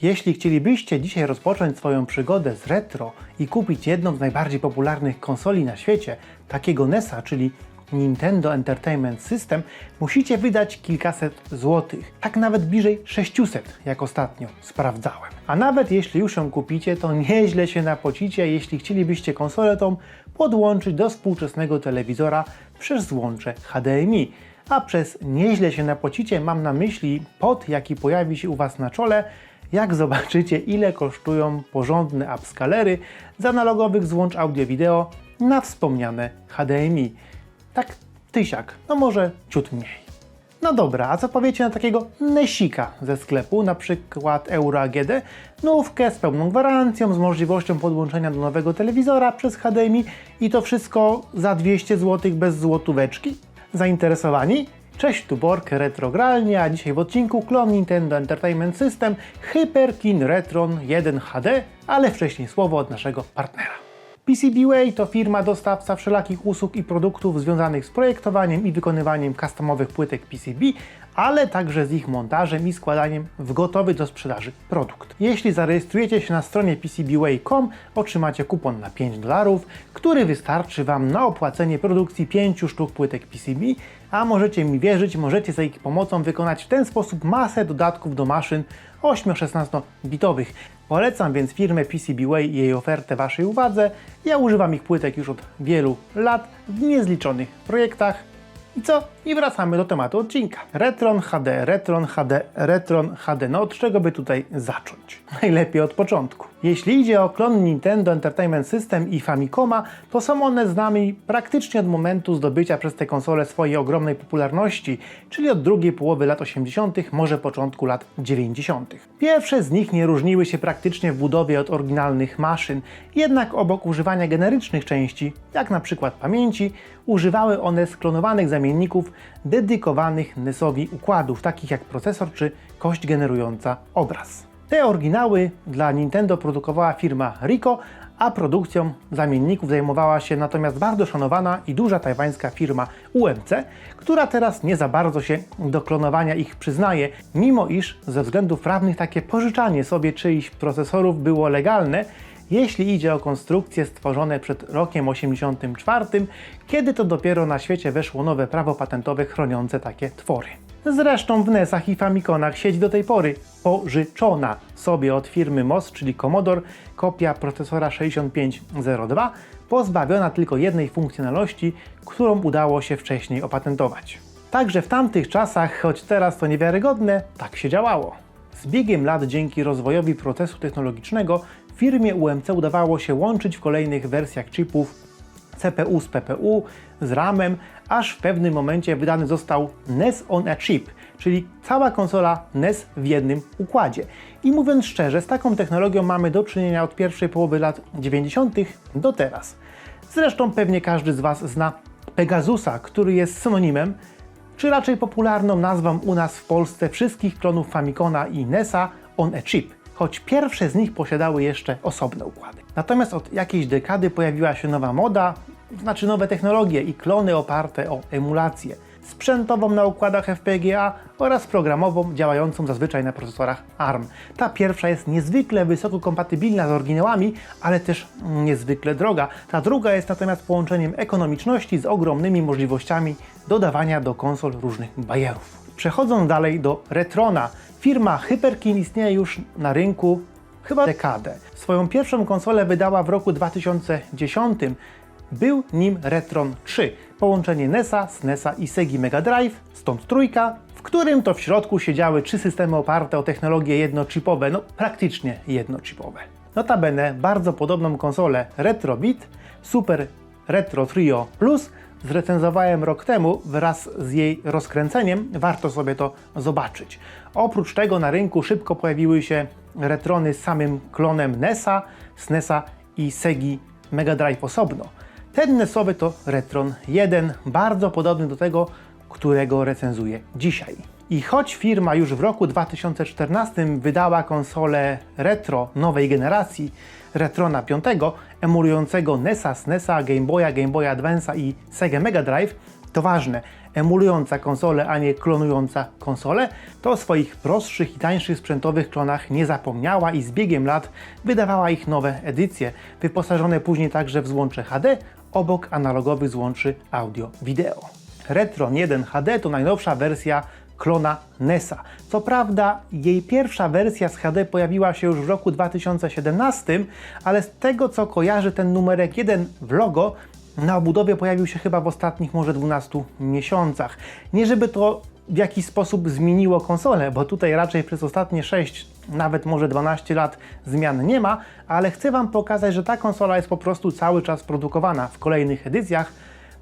Jeśli chcielibyście dzisiaj rozpocząć swoją przygodę z retro i kupić jedną z najbardziej popularnych konsoli na świecie, takiego NES-a, czyli Nintendo Entertainment System, musicie wydać kilkaset złotych, tak nawet bliżej 600, jak ostatnio sprawdzałem. A nawet jeśli już ją kupicie, to nieźle się napocicie, jeśli chcielibyście konsolę tą podłączyć do współczesnego telewizora przez złącze HDMI. A przez nieźle się napocicie mam na myśli pot, jaki pojawi się u Was na czole, jak zobaczycie, ile kosztują porządne upscalery z analogowych złącz audio-wideo na wspomniane HDMI. Tak tysiak, no może ciut mniej. No dobra, a co powiecie na takiego NESika ze sklepu, na przykład Euro AGD, nówkę z pełną gwarancją, z możliwością podłączenia do nowego telewizora przez HDMI i to wszystko za 200 zł bez złotóweczki? Zainteresowani? Cześć, tu Bork, Retrogralnie, a dzisiaj w odcinku klon Nintendo Entertainment System Hyperkin Retron 1 HD, ale wcześniej słowo od naszego partnera. PCBWay to firma dostawca wszelakich usług i produktów związanych z projektowaniem i wykonywaniem customowych płytek PCB, ale także z ich montażem i składaniem w gotowy do sprzedaży produkt. Jeśli zarejestrujecie się na stronie PCBWay.com, otrzymacie kupon na $5, który wystarczy Wam na opłacenie produkcji 5 sztuk płytek PCB, a możecie mi wierzyć, możecie za ich pomocą wykonać w ten sposób masę dodatków do maszyn 8-16 bitowych. Polecam więc firmę PCBWay i jej ofertę Waszej uwadze. Ja używam ich płytek już od wielu lat w niezliczonych projektach. I co? I wracamy do tematu odcinka. Retron HD, Retron HD, Retron HD. No od czego by tutaj zacząć? Najlepiej od początku. Jeśli idzie o klon Nintendo Entertainment System i Famicoma, to są one z nami praktycznie od momentu zdobycia przez te konsole swojej ogromnej popularności, czyli od drugiej połowy lat 80., może początku lat 90. Pierwsze z nich nie różniły się praktycznie w budowie od oryginalnych maszyn, jednak obok używania generycznych części, jak na przykład pamięci, używały one sklonowanych zamienników dedykowanych NES-owi układów, takich jak procesor czy kość generująca obraz. Te oryginały dla Nintendo produkowała firma Ricoh, a produkcją zamienników zajmowała się natomiast bardzo szanowana i duża tajwańska firma UMC, która teraz nie za bardzo się do klonowania ich przyznaje, mimo iż ze względów prawnych takie pożyczanie sobie czyichś procesorów było legalne, jeśli idzie o konstrukcje stworzone przed rokiem 84, kiedy to dopiero na świecie weszło nowe prawo patentowe chroniące takie twory. Zresztą w NES-ach i Famiconach siedzi do tej pory pożyczona sobie od firmy MOS, czyli Commodore, kopia procesora 6502, pozbawiona tylko jednej funkcjonalności, którą udało się wcześniej opatentować. Także w tamtych czasach, choć teraz to niewiarygodne, tak się działało. Z biegiem lat dzięki rozwojowi procesu technologicznego firmie UMC udawało się łączyć w kolejnych wersjach chipów CPU z PPU, z RAM-em, aż w pewnym momencie wydany został NES on a Chip, czyli cała konsola NES w jednym układzie. I mówiąc szczerze, z taką technologią mamy do czynienia od pierwszej połowy lat 90. do teraz. Zresztą pewnie każdy z Was zna Pegasusa, który jest synonimem, czy raczej popularną nazwą u nas w Polsce wszystkich klonów Famicona i NES-a on a Chip, choć pierwsze z nich posiadały jeszcze osobne układy. Natomiast od jakiejś dekady pojawiła się nowa moda, znaczy nowe technologie i klony oparte o emulację sprzętową na układach FPGA oraz programową działającą zazwyczaj na procesorach ARM. Ta pierwsza jest niezwykle wysoko kompatybilna z oryginałami, ale też niezwykle droga. Ta druga jest natomiast połączeniem ekonomiczności z ogromnymi możliwościami dodawania do konsol różnych bajerów. Przechodząc dalej do Retrona, firma Hyperkin istnieje już na rynku chyba dekadę. Swoją pierwszą konsolę wydała w roku 2010. Był nim Retron 3, połączenie NES-a, SNES-a i Segi Mega Drive, stąd trójka, w którym to w środku siedziały 3 systemy oparte o technologie jednochipowe, no praktycznie jednochipowe. Notabene bardzo podobną konsolę RetroBit Super Retro Trio Plus zrecenzowałem rok temu wraz z jej rozkręceniem, warto sobie to zobaczyć. Oprócz tego na rynku szybko pojawiły się Retrony z samym klonem NES-a, SNES-a i Segi Mega Drive osobno. Ten NES-owy to Retron 1, bardzo podobny do tego, którego recenzuję dzisiaj. I choć firma już w roku 2014 wydała konsolę retro nowej generacji, Retrona 5, emulującego NES-a, SNES-a, Game Boya, Game Boy Advance'a i Sega Mega Drive, to ważne, emulująca konsolę, a nie klonująca konsolę, to o swoich prostszych i tańszych sprzętowych klonach nie zapomniała i z biegiem lat wydawała ich nowe edycje, wyposażone później także w złącze HD, obok analogowych złączy audio-wideo. Retron 1 HD to najnowsza wersja klona NES-a. Co prawda jej pierwsza wersja z HD pojawiła się już w roku 2017, ale z tego co kojarzę, ten numerek 1 w logo na obudowie pojawił się chyba w ostatnich może 12 miesiącach. Nie żeby to w jakiś sposób zmieniło konsolę, bo tutaj raczej przez ostatnie 6, nawet może 12 lat zmian nie ma, ale chcę Wam pokazać, że ta konsola jest po prostu cały czas produkowana w kolejnych edycjach,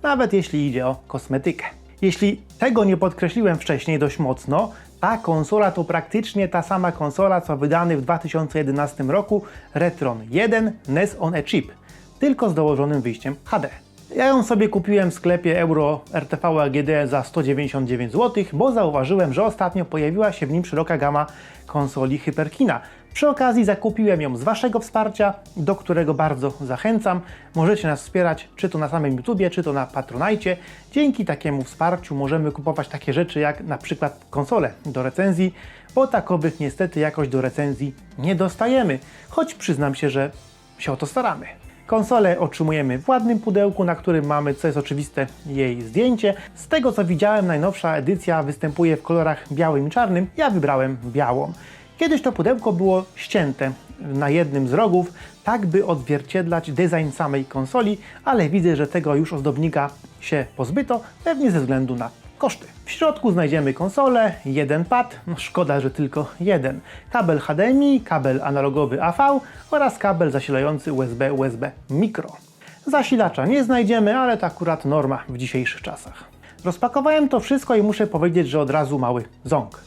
nawet jeśli idzie o kosmetykę. Jeśli tego nie podkreśliłem wcześniej dość mocno, ta konsola to praktycznie ta sama konsola, co wydany w 2011 roku Retron 1 NES on a Chip, tylko z dołożonym wyjściem HD. Ja ją sobie kupiłem w sklepie Euro RTV AGD za 199 zł, bo zauważyłem, że ostatnio pojawiła się w nim szeroka gama konsoli Hyperkina. Przy okazji zakupiłem ją z Waszego wsparcia, do którego bardzo zachęcam. Możecie nas wspierać, czy to na samym YouTubie, czy to na Patronite. Dzięki takiemu wsparciu możemy kupować takie rzeczy jak na przykład konsole do recenzji, bo takowych niestety jakoś do recenzji nie dostajemy, choć przyznam się, że się o to staramy. Konsolę otrzymujemy w ładnym pudełku, na którym mamy, co jest oczywiste, jej zdjęcie. Z tego co widziałem, najnowsza edycja występuje w kolorach białym i czarnym. Ja wybrałem białą. Kiedyś to pudełko było ścięte na jednym z rogów, tak by odzwierciedlać design samej konsoli, ale widzę, że tego już ozdobnika się pozbyto, pewnie ze względu na koszty. W środku znajdziemy konsolę, jeden pad, no szkoda, że tylko jeden, kabel HDMI, kabel analogowy AV oraz kabel zasilający USB Micro. Zasilacza nie znajdziemy, ale to akurat norma w dzisiejszych czasach. Rozpakowałem to wszystko i muszę powiedzieć, że od razu mały ząg,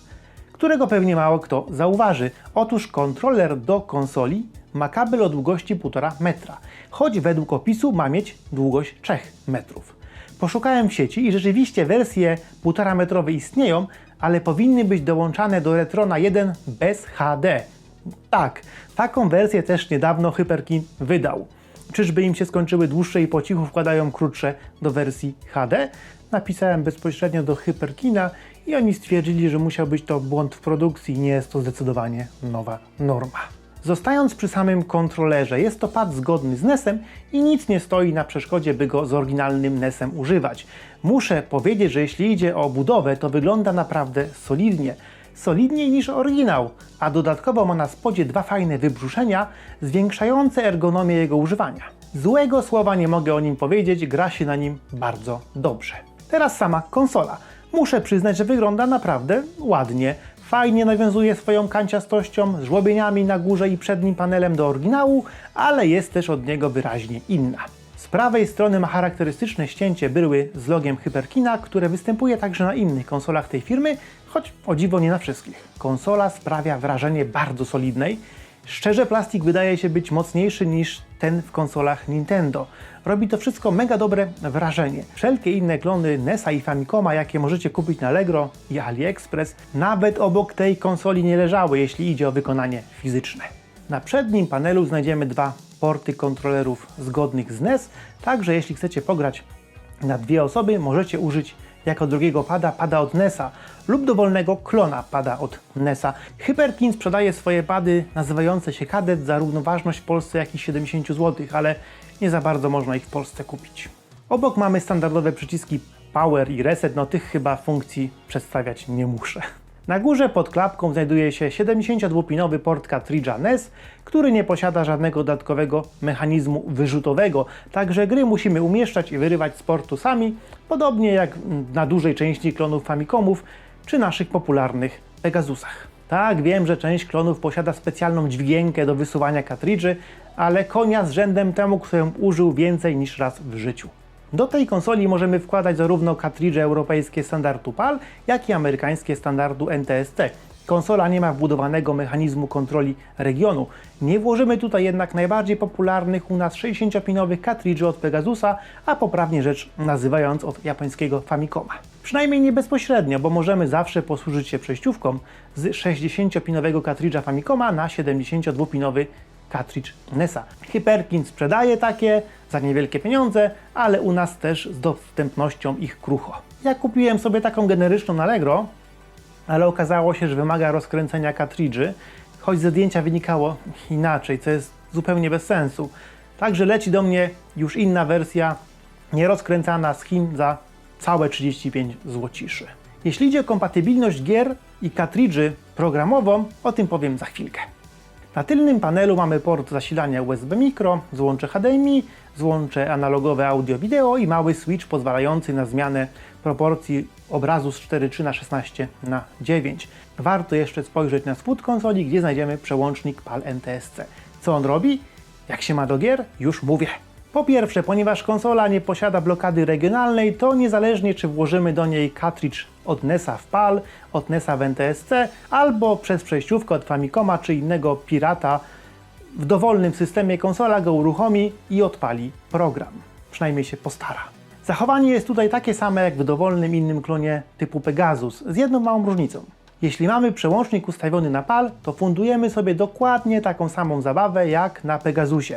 którego pewnie mało kto zauważy. Otóż kontroler do konsoli ma kabel o długości 1,5 metra, choć według opisu ma mieć długość 3 metrów. Poszukałem w sieci i rzeczywiście wersje 1,5 metrowe istnieją, ale powinny być dołączane do Retrona 1 bez HD. Tak, taką wersję też niedawno Hyperkin wydał. Czyżby im się skończyły dłuższe i po cichu wkładają krótsze do wersji HD? Napisałem bezpośrednio do Hyperkina i oni stwierdzili, że musiał być to błąd w produkcji i nie jest to zdecydowanie nowa norma. Zostając przy samym kontrolerze, jest to pad zgodny z NES-em i nic nie stoi na przeszkodzie, by go z oryginalnym NES-em używać. Muszę powiedzieć, że jeśli idzie o budowę, to wygląda naprawdę solidnie. Solidniej niż oryginał, a dodatkowo ma na spodzie dwa fajne wybrzuszenia zwiększające ergonomię jego używania. Złego słowa nie mogę o nim powiedzieć, gra się na nim bardzo dobrze. Teraz sama konsola. Muszę przyznać, że wygląda naprawdę ładnie. Fajnie nawiązuje swoją kanciastością, żłobieniami na górze i przednim panelem do oryginału, ale jest też od niego wyraźnie inna. Z prawej strony ma charakterystyczne ścięcie bryły z logiem Hyperkina, które występuje także na innych konsolach tej firmy, choć o dziwo nie na wszystkich. Konsola sprawia wrażenie bardzo solidnej. Szczerze, plastik wydaje się być mocniejszy niż ten w konsolach Nintendo. Robi to wszystko mega dobre wrażenie. Wszelkie inne klony NES-a i Famicoma, jakie możecie kupić na Allegro i AliExpress, nawet obok tej konsoli nie leżały, jeśli idzie o wykonanie fizyczne. Na przednim panelu znajdziemy dwa porty kontrolerów zgodnych z NES, także jeśli chcecie pograć na dwie osoby, możecie użyć jako drugiego pada od NES-a lub dowolnego klona pada od NES-a. Hyperkin sprzedaje swoje pady nazywające się Cadet za równoważność w Polsce jakichś 70 zł, ale nie za bardzo można ich w Polsce kupić. Obok mamy standardowe przyciski Power i Reset, no tych chyba funkcji przedstawiać nie muszę. Na górze pod klapką znajduje się 72-pinowy port kartridża NES, który nie posiada żadnego dodatkowego mechanizmu wyrzutowego, także gry musimy umieszczać i wyrywać z portu sami, podobnie jak na dużej części klonów Famicomów czy naszych popularnych Pegasusach. Tak, wiem, że część klonów posiada specjalną dźwigienkę do wysuwania kartridży, ale konia z rzędem temu, którym użył więcej niż raz w życiu. Do tej konsoli możemy wkładać zarówno kartridże europejskie standardu PAL, jak i amerykańskie standardu NTSC. Konsola nie ma wbudowanego mechanizmu kontroli regionu. Nie włożymy tutaj jednak najbardziej popularnych u nas 60-pinowych kartridży od Pegasusa, a poprawnie rzecz nazywając od japońskiego Famicoma. Przynajmniej nie bezpośrednio, bo możemy zawsze posłużyć się przejściówką z 60-pinowego kartridża Famicoma na 72-pinowy kartridż NES-a. Hyperkin sprzedaje takie za niewielkie pieniądze, ale u nas też z dostępnością ich krucho. Ja kupiłem sobie taką generyczną na Allegro, ale okazało się, że wymaga rozkręcenia kartridży, choć ze zdjęcia wynikało inaczej, co jest zupełnie bez sensu. Także leci do mnie już inna wersja, nierozkręcana z Chin za całe 35 złociszy. Jeśli idzie o kompatybilność gier i kartridży programową, o tym powiem za chwilkę. Na tylnym panelu mamy port zasilania USB micro, złącze HDMI, złącze analogowe audio-wideo i mały switch pozwalający na zmianę proporcji obrazu z 4:3 na 16:9. Warto jeszcze spojrzeć na spód konsoli, gdzie znajdziemy przełącznik PAL NTSC. Co on robi? Jak się ma do gier? Już mówię. Po pierwsze, ponieważ konsola nie posiada blokady regionalnej, to niezależnie czy włożymy do niej kartridż od NES-a w PAL, od NES-a w NTSC, albo przez przejściówkę od Famicoma czy innego pirata, w dowolnym systemie konsola go uruchomi i odpali program. Przynajmniej się postara. Zachowanie jest tutaj takie same jak w dowolnym innym klonie typu Pegasus, z jedną małą różnicą. Jeśli mamy przełącznik ustawiony na PAL, to fundujemy sobie dokładnie taką samą zabawę jak na Pegasusie.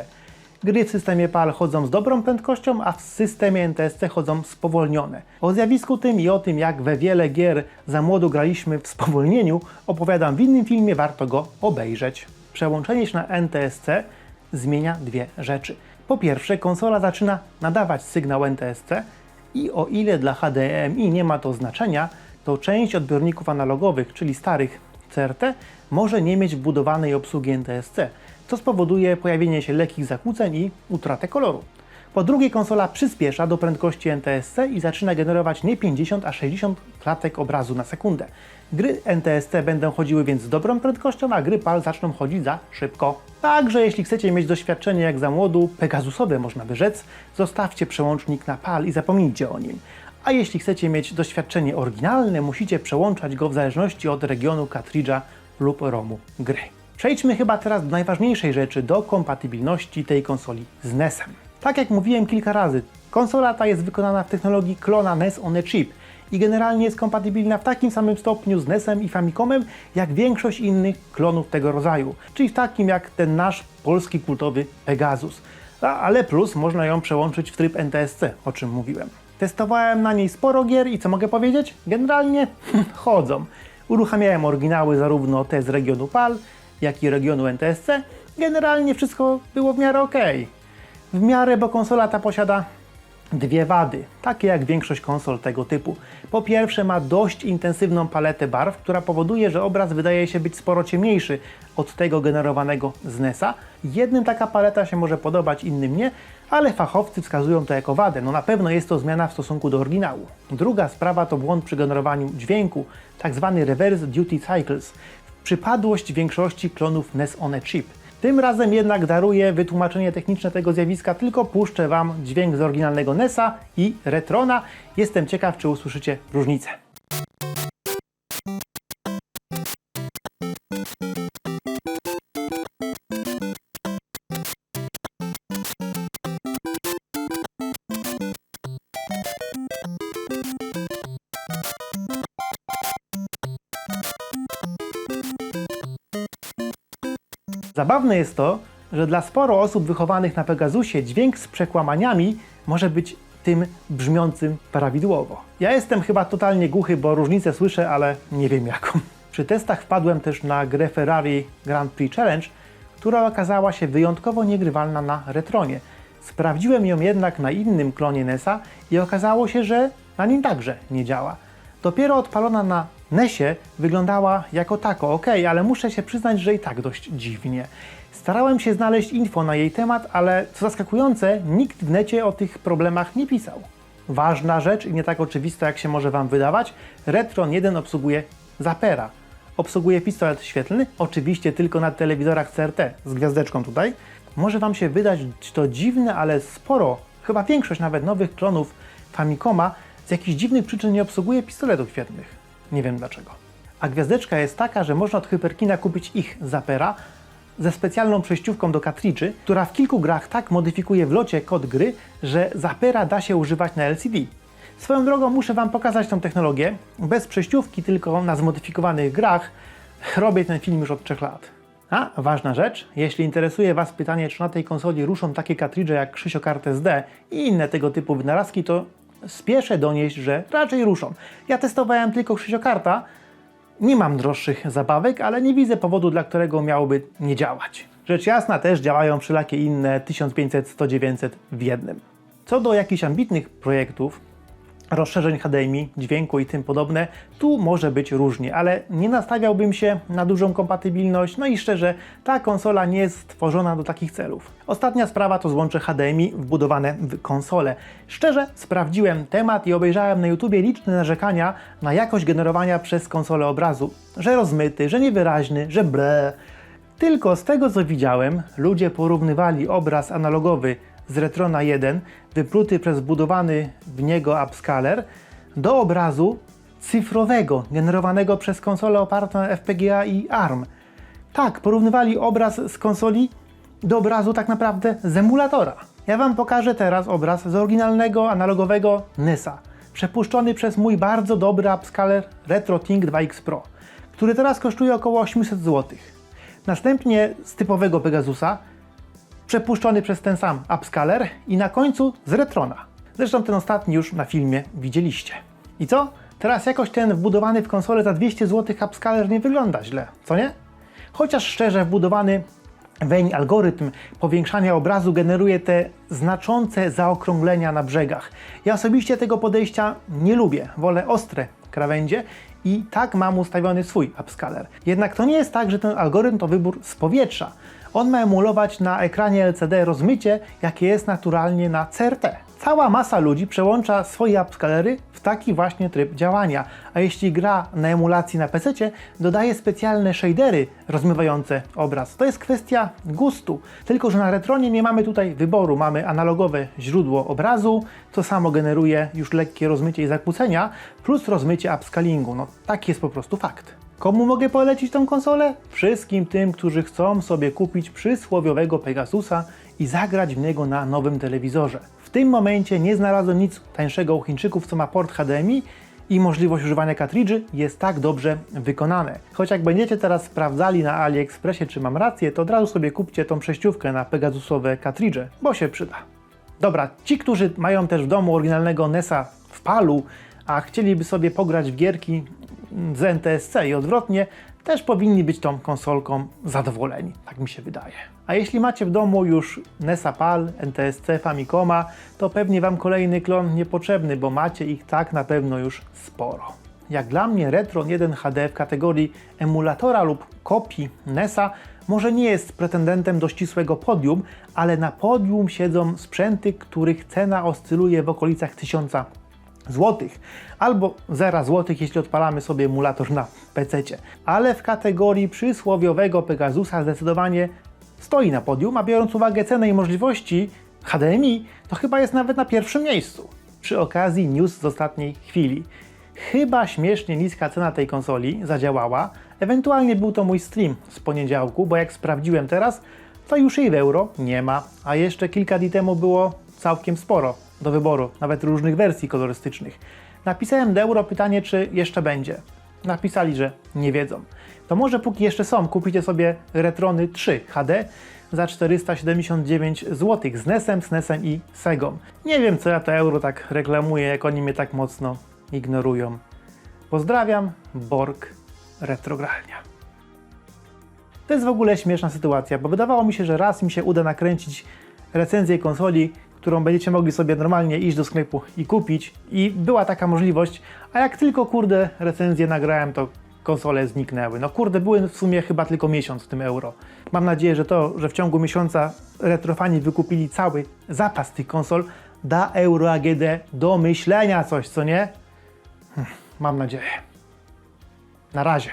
Gry w systemie PAL chodzą z dobrą prędkością, a w systemie NTSC chodzą spowolnione. O zjawisku tym i o tym, jak we wiele gier za młodu graliśmy w spowolnieniu, opowiadam w innym filmie, warto go obejrzeć. Przełączenie się na NTSC zmienia dwie rzeczy. Po pierwsze, konsola zaczyna nadawać sygnał NTSC i o ile dla HDMI nie ma to znaczenia, to część odbiorników analogowych, czyli starych CRT, może nie mieć wbudowanej obsługi NTSC, co spowoduje pojawienie się lekkich zakłóceń i utratę koloru. Po drugie, konsola przyspiesza do prędkości NTSC i zaczyna generować nie 50, a 60 klatek obrazu na sekundę. Gry NTSC będą chodziły więc z dobrą prędkością, a gry PAL zaczną chodzić za szybko. Także jeśli chcecie mieć doświadczenie jak za młodu, pegasusowe można by rzec, zostawcie przełącznik na PAL i zapomnijcie o nim. A jeśli chcecie mieć doświadczenie oryginalne, musicie przełączać go w zależności od regionu kartridża lub ROMu gry. Przejdźmy chyba teraz do najważniejszej rzeczy, do kompatybilności tej konsoli z NES-em. Tak jak mówiłem kilka razy, konsola ta jest wykonana w technologii klona NES on a Chip i generalnie jest kompatybilna w takim samym stopniu z NES-em i Famicomem, jak większość innych klonów tego rodzaju, czyli w takim jak ten nasz polski kultowy Pegasus. Ale plus można ją przełączyć w tryb NTSC, o czym mówiłem. Testowałem na niej sporo gier i co mogę powiedzieć? Generalnie chodzą. Uruchamiałem oryginały zarówno te z regionu PAL, jak i regionu NTSC. Generalnie wszystko było w miarę ok. W miarę, bo konsola ta posiada dwie wady, takie jak większość konsol tego typu. Po pierwsze, ma dość intensywną paletę barw, która powoduje, że obraz wydaje się być sporo ciemniejszy od tego generowanego z NES-a. Jednym taka paleta się może podobać, innym nie, ale fachowcy wskazują to jako wadę. No na pewno jest to zmiana w stosunku do oryginału. Druga sprawa to błąd przy generowaniu dźwięku, tak zwany reverse duty cycles, przypadłość większości klonów NES on a Chip. Tym razem jednak daruję wytłumaczenie techniczne tego zjawiska, tylko puszczę Wam dźwięk z oryginalnego NES-a i Retrona. Jestem ciekaw, czy usłyszycie różnicę. Zabawne jest to, że dla sporo osób wychowanych na Pegasusie dźwięk z przekłamaniami może być tym brzmiącym prawidłowo. Ja jestem chyba totalnie głuchy, bo różnicę słyszę, ale nie wiem jaką. Przy testach wpadłem też na grę Ferrari Grand Prix Challenge, która okazała się wyjątkowo niegrywalna na Retronie. Sprawdziłem ją jednak na innym klonie NES-a i okazało się, że na nim także nie działa. Dopiero odpalona na NES-ie wyglądała jako tako, ok, ale muszę się przyznać, że i tak dość dziwnie. Starałem się znaleźć info na jej temat, ale co zaskakujące, nikt w necie o tych problemach nie pisał. Ważna rzecz i nie tak oczywista, jak się może Wam wydawać, Retron 1 obsługuje Zappera. Obsługuje pistolet świetlny, oczywiście tylko na telewizorach CRT, z gwiazdeczką tutaj. Może Wam się wydać to dziwne, ale sporo, chyba większość nawet nowych klonów Famicoma z jakichś dziwnych przyczyn nie obsługuje pistoletów świetlnych. Nie wiem dlaczego. A gwiazdeczka jest taka, że można od Hyperkina kupić ich Zappera ze specjalną przejściówką do kartridży, która w kilku grach tak modyfikuje w locie kod gry, że Zappera da się używać na LCD. Swoją drogą muszę Wam pokazać tą technologię, bez przejściówki, tylko na zmodyfikowanych grach. Robię ten film już od 3 lat. A, ważna rzecz, jeśli interesuje Was pytanie, czy na tej konsoli ruszą takie kartridże jak Krzysio Kart SD i inne tego typu wynalazki, to spieszę donieść, że raczej ruszą. Ja testowałem tylko krzysiokarta, nie mam droższych zabawek, ale nie widzę powodu, dla którego miałoby nie działać. Rzecz jasna też działają wszelakie inne 1500, 100, 900 w jednym. Co do jakichś ambitnych projektów, rozszerzeń HDMI, dźwięku i tym podobne, tu może być różnie, ale nie nastawiałbym się na dużą kompatybilność, no i szczerze, ta konsola nie jest stworzona do takich celów. Ostatnia sprawa to złącze HDMI wbudowane w konsolę. Szczerze, sprawdziłem temat i obejrzałem na YouTubie liczne narzekania na jakość generowania przez konsolę obrazu, że rozmyty, że niewyraźny, że ble. Tylko z tego co widziałem, ludzie porównywali obraz analogowy z Retrona 1, wypluty przez wbudowany w niego upscaler, do obrazu cyfrowego, generowanego przez konsolę opartą na FPGA i ARM. Tak, porównywali obraz z konsoli do obrazu tak naprawdę z emulatora. Ja Wam pokażę teraz obraz z oryginalnego analogowego NES-a, przepuszczony przez mój bardzo dobry upscaler RetroTink 2X Pro, który teraz kosztuje około 800 zł. Następnie z typowego Pegasusa, przepuszczony przez ten sam upscaler i na końcu z Retrona. Zresztą ten ostatni już na filmie widzieliście. I co? Teraz jakoś ten wbudowany w konsolę za 200 zł upscaler nie wygląda źle, co nie? Chociaż szczerze wbudowany weń algorytm powiększania obrazu generuje te znaczące zaokrąglenia na brzegach. Ja osobiście tego podejścia nie lubię, wolę ostre krawędzie i tak mam ustawiony swój upscaler. Jednak to nie jest tak, że ten algorytm to wybór z powietrza. On ma emulować na ekranie LCD rozmycie, jakie jest naturalnie na CRT. Cała masa ludzi przełącza swoje upscalery w taki właśnie tryb działania, a jeśli gra na emulacji na PC, dodaje specjalne shadery rozmywające obraz. To jest kwestia gustu, tylko że na Retronie nie mamy tutaj wyboru. Mamy analogowe źródło obrazu, to samo generuje już lekkie rozmycie i zakłócenia, plus rozmycie upscalingu. No taki jest po prostu fakt. Komu mogę polecić tą konsolę? Wszystkim tym, którzy chcą sobie kupić przysłowiowego Pegasusa i zagrać w niego na nowym telewizorze. W tym momencie nie znalazłem nic tańszego u Chińczyków, co ma port HDMI i możliwość używania kartridży jest tak dobrze wykonane. Choć jak będziecie teraz sprawdzali na AliExpressie, czy mam rację, to od razu sobie kupcie tą przejściówkę na Pegasusowe kartridże, bo się przyda. Dobra, ci, którzy mają też w domu oryginalnego NES-a w palu, a chcieliby sobie pograć w gierki z NTSC i odwrotnie, też powinni być tą konsolką zadowoleni, tak mi się wydaje. A jeśli macie w domu już NES-a PAL, NTSC, Famicoma, to pewnie Wam kolejny klon niepotrzebny, bo macie ich tak na pewno już sporo. Jak dla mnie Retron 1 HD w kategorii emulatora lub kopii NES-a może nie jest pretendentem do ścisłego podium, ale na podium siedzą sprzęty, których cena oscyluje w okolicach 1000 złotych, albo 0 złotych, jeśli odpalamy sobie emulator na PC-cie. Ale w kategorii przysłowiowego Pegasusa zdecydowanie stoi na podium, a biorąc uwagę cenę i możliwości HDMI, to chyba jest nawet na pierwszym miejscu. Przy okazji news z ostatniej chwili. Chyba śmiesznie niska cena tej konsoli zadziałała, ewentualnie był to mój stream z poniedziałku, bo jak sprawdziłem teraz, to już jej w euro nie ma, a jeszcze kilka dni temu było całkiem sporo do wyboru, nawet różnych wersji kolorystycznych. Napisałem do euro pytanie, czy jeszcze będzie. Napisali, że nie wiedzą. To może póki jeszcze są, kupicie sobie Retrony 3 HD za 479 zł z NES-em, SNES-em i Segą. Nie wiem, co ja to euro tak reklamuję, jak oni mnie tak mocno ignorują. Pozdrawiam, Borg Retrogralnia. To jest w ogóle śmieszna sytuacja, bo wydawało mi się, że raz mi się uda nakręcić recenzję konsoli, którą będziecie mogli sobie normalnie iść do sklepu i kupić, i była taka możliwość, a jak tylko kurde recenzję nagrałem, to konsole zniknęły. No kurde, były w sumie chyba tylko miesiąc w tym euro. Mam nadzieję, że to, że w ciągu miesiąca retrofani wykupili cały zapas tych konsol, da Euro AGD do myślenia coś, co nie? Mam nadzieję. Na razie.